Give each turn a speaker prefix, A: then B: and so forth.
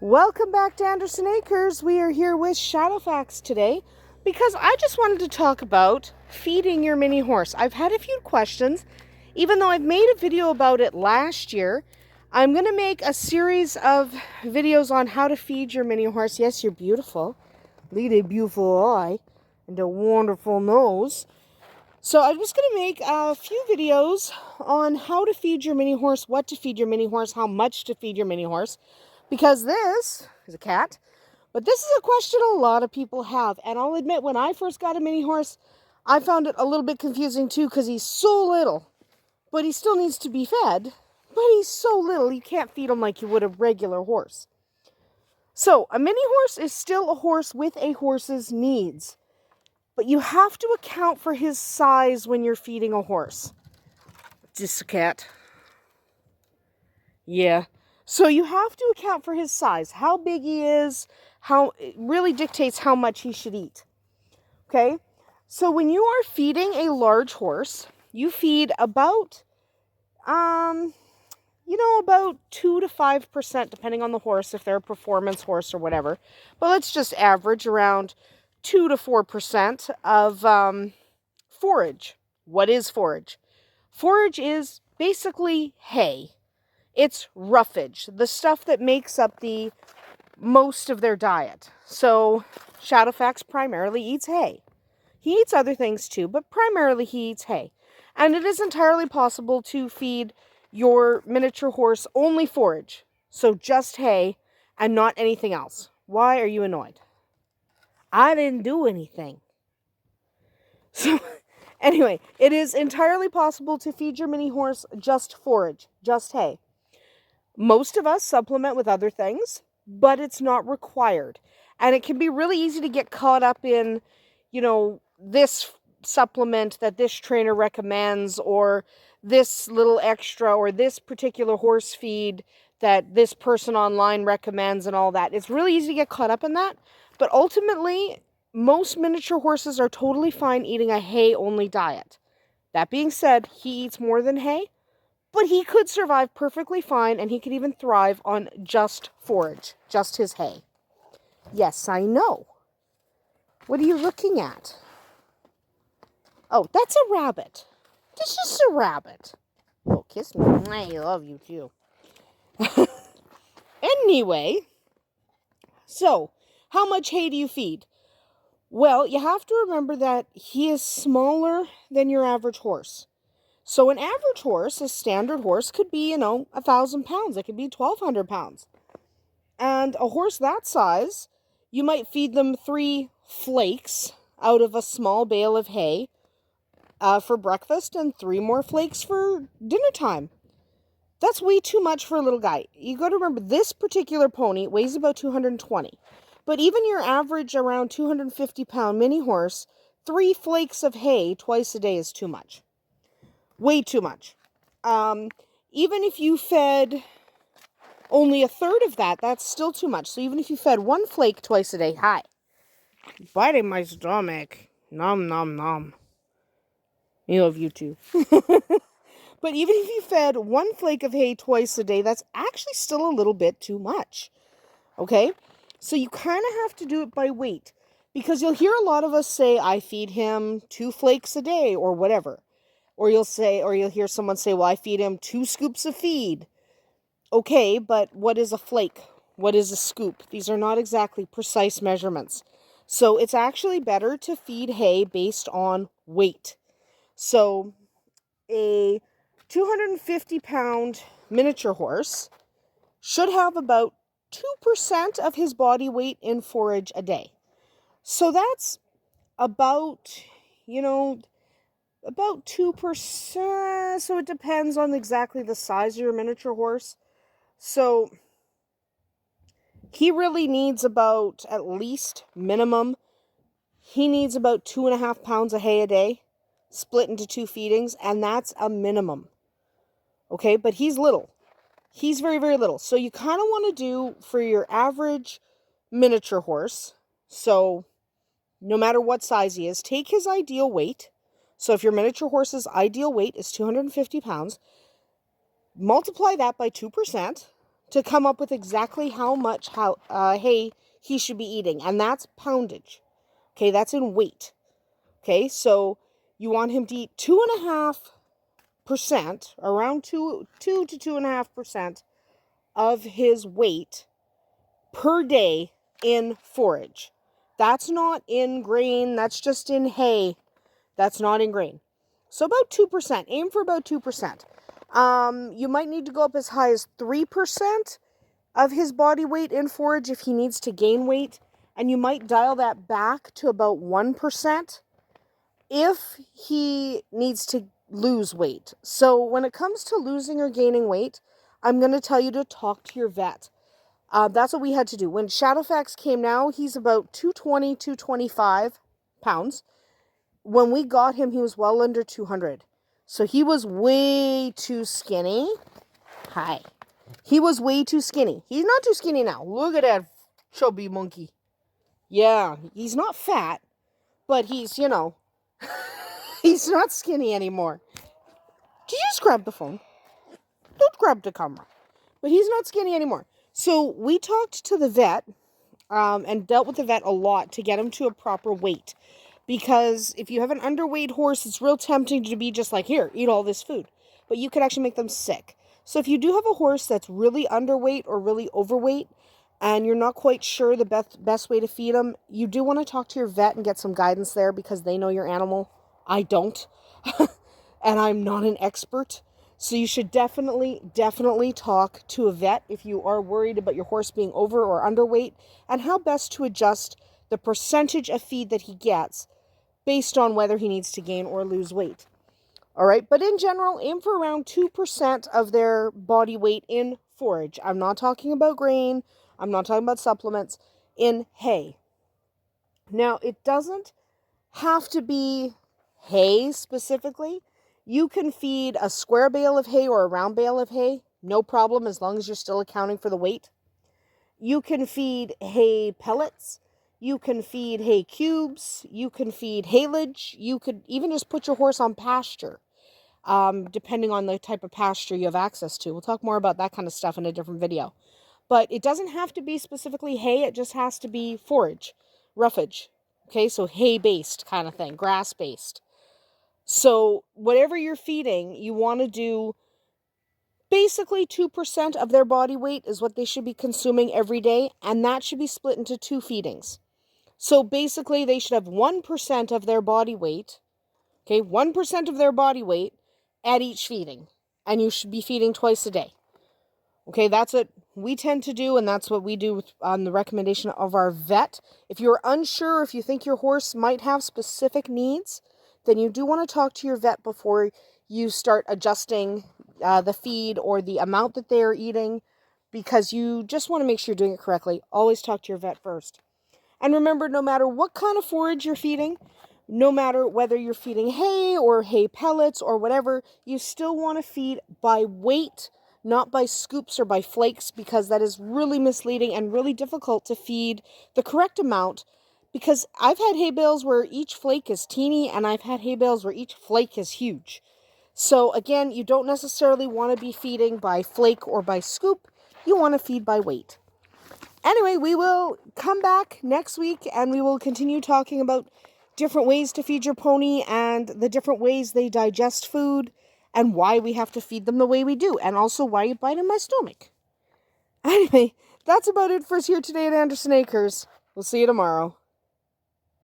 A: Welcome back to Andersen Acres. We are here with Shadowfax today because I just wanted to talk about feeding your mini horse. I've had a few questions. Even though I've made a video about it last year, I'm going to make a series of videos on how to feed your mini horse. Yes, you're beautiful. Lead a beautiful eye and a wonderful nose. So I'm just going to make a few videos on how to feed your mini horse, what to feed your mini horse, how much to feed your mini horse. Because this is a cat, but this is a question a lot of people have. And I'll admit, when I first got a mini horse, I found it a little bit confusing too, because he's so little, but he still needs to be fed. But he's so little, you can't feed him like you would a regular horse. So a mini horse is still a horse with a horse's needs, but you have to account for his size when you're feeding a horse. Just a cat. Yeah. So you have to account for his size, how big he is, how it really dictates how much he should eat. Okay? So when you are feeding a large horse, you feed about about 2 to 5%, depending on the horse, if they're a performance horse or whatever. But let's just average around 2 to 4% of forage. What is forage? Forage is basically hay. It's roughage, the stuff that makes up the most of their diet. So Shadowfax primarily eats hay. He eats other things too, but primarily he eats hay. And it is entirely possible to feed your miniature horse only forage. So just hay and not anything else. Why are you annoyed? I didn't do anything. So anyway, it is entirely possible to feed your mini horse just forage, just hay. Most of us supplement with other things, but it's not required. And it can be really easy to get caught up in, this supplement that this trainer recommends, or this little extra, or this particular horse feed that this person online recommends and all that. It's really easy to get caught up in that. But ultimately, most miniature horses are totally fine eating a hay-only diet. That being said, he eats more than hay. But he could survive perfectly fine, and he could even thrive on just forage, just his hay. Yes, I know. What are you looking at? Oh, that's a rabbit. It's just a rabbit. Oh, kiss me. I love you too. Anyway, so how much hay do you feed? Well, you have to remember that he is smaller than your average horse. So an average horse, a standard horse, could be, 1,000 pounds. It could be 1,200 pounds. And a horse that size, you might feed them 3 flakes out of a small bale of hay for breakfast and 3 more flakes for dinner time. That's way too much for a little guy. You got to remember, this particular pony weighs about 220. But even your average around 250-pound mini horse, 3 flakes of hay twice a day is too much. Way too much. Even if you fed only a third of that, that's still too much. So even if you fed 1 flake twice a day, hi. Biting my stomach. Nom, nom, nom. I love you too. But even if you fed 1 flake of hay twice a day, that's actually still a little bit too much. Okay? So you kind of have to do it by weight. Because you'll hear a lot of us say, I feed him 2 flakes a day or whatever. Or you'll hear someone say, well, I feed him 2 scoops of feed. Okay, but what is a flake? What is a scoop? These are not exactly precise measurements. So it's actually better to feed hay based on weight. So a 250-pound miniature horse should have about 2% of his body weight in forage a day. So that's about, about 2%. So it depends on exactly the size of your miniature horse. So he really needs about, at least minimum, he needs about 2.5 pounds of hay a day, split into 2 feedings, and that's a minimum. Okay, but he's little. He's very, very little. So you kind of want to do for your average miniature horse, so no matter what size he is, take his ideal weight. So if your miniature horse's ideal weight is 250 pounds, multiply that by 2% to come up with exactly how much hay he should be eating. And that's poundage. Okay, that's in weight. Okay, so you want him to eat 2.5%, around 2 to 2.5% of his weight per day in forage. That's not in grain, that's just in hay. That's not in grain. So about 2%. Aim for about 2%. You might need to go up as high as 3% of his body weight in forage if he needs to gain weight. And you might dial that back to about 1% if he needs to lose weight. So when it comes to losing or gaining weight, I'm going to tell you to talk to your vet. That's what we had to do. When Shadowfax came now, he's about 220, 225 pounds. When we got him, he was well under 200. So he was way too skinny. Hi. He was way too skinny. He's not too skinny now. Look at that chubby monkey. Yeah, he's not fat, but he's, he's not skinny anymore. Did you just grab the phone? Don't grab the camera. But he's not skinny anymore. So we talked to the vet and dealt with the vet a lot to get him to a proper weight. Because if you have an underweight horse, it's real tempting to be just like, here, eat all this food. But you could actually make them sick. So if you do have a horse that's really underweight or really overweight, and you're not quite sure the best way to feed them, you do want to talk to your vet and get some guidance there because they know your animal. I don't. And I'm not an expert. So you should definitely talk to a vet if you are worried about your horse being over or underweight and how best to adjust the percentage of feed that he gets based on whether he needs to gain or lose weight. All right, but in general, aim for around 2% of their body weight in forage. I'm not talking about grain. I'm not talking about supplements. In hay. Now, it doesn't have to be hay specifically. You can feed a square bale of hay or a round bale of hay. No problem, as long as you're still accounting for the weight. You can feed hay pellets. You can feed hay cubes. You can feed haylage. You could even just put your horse on pasture, depending on the type of pasture you have access to. We'll talk more about that kind of stuff in a different video. But it doesn't have to be specifically hay. It just has to be forage, roughage. Okay, so hay-based kind of thing, grass-based. So whatever you're feeding, you want to do basically 2% of their body weight is what they should be consuming every day. And that should be split into 2 feedings. So basically they should have 1% of their body weight. Okay, 1% of their body weight at each feeding. And you should be feeding twice a day. Okay, that's what we tend to do, and that's what we do on the recommendation of our vet. If you're unsure, if you think your horse might have specific needs, then you do want to talk to your vet before you start adjusting the feed or the amount that they are eating, because you just want to make sure you're doing it correctly. Always talk to your vet first. And remember, no matter what kind of forage you're feeding, no matter whether you're feeding hay or hay pellets or whatever, you still want to feed by weight, not by scoops or by flakes, because that is really misleading and really difficult to feed the correct amount. Because I've had hay bales where each flake is teeny, and I've had hay bales where each flake is huge. So again, you don't necessarily want to be feeding by flake or by scoop. You want to feed by weight. Anyway, we will come back next week and we will continue talking about different ways to feed your pony and the different ways they digest food and why we have to feed them the way we do, and also why you bite in my stomach. Anyway, that's about it for us here today at Andersen Acres. We'll see you tomorrow.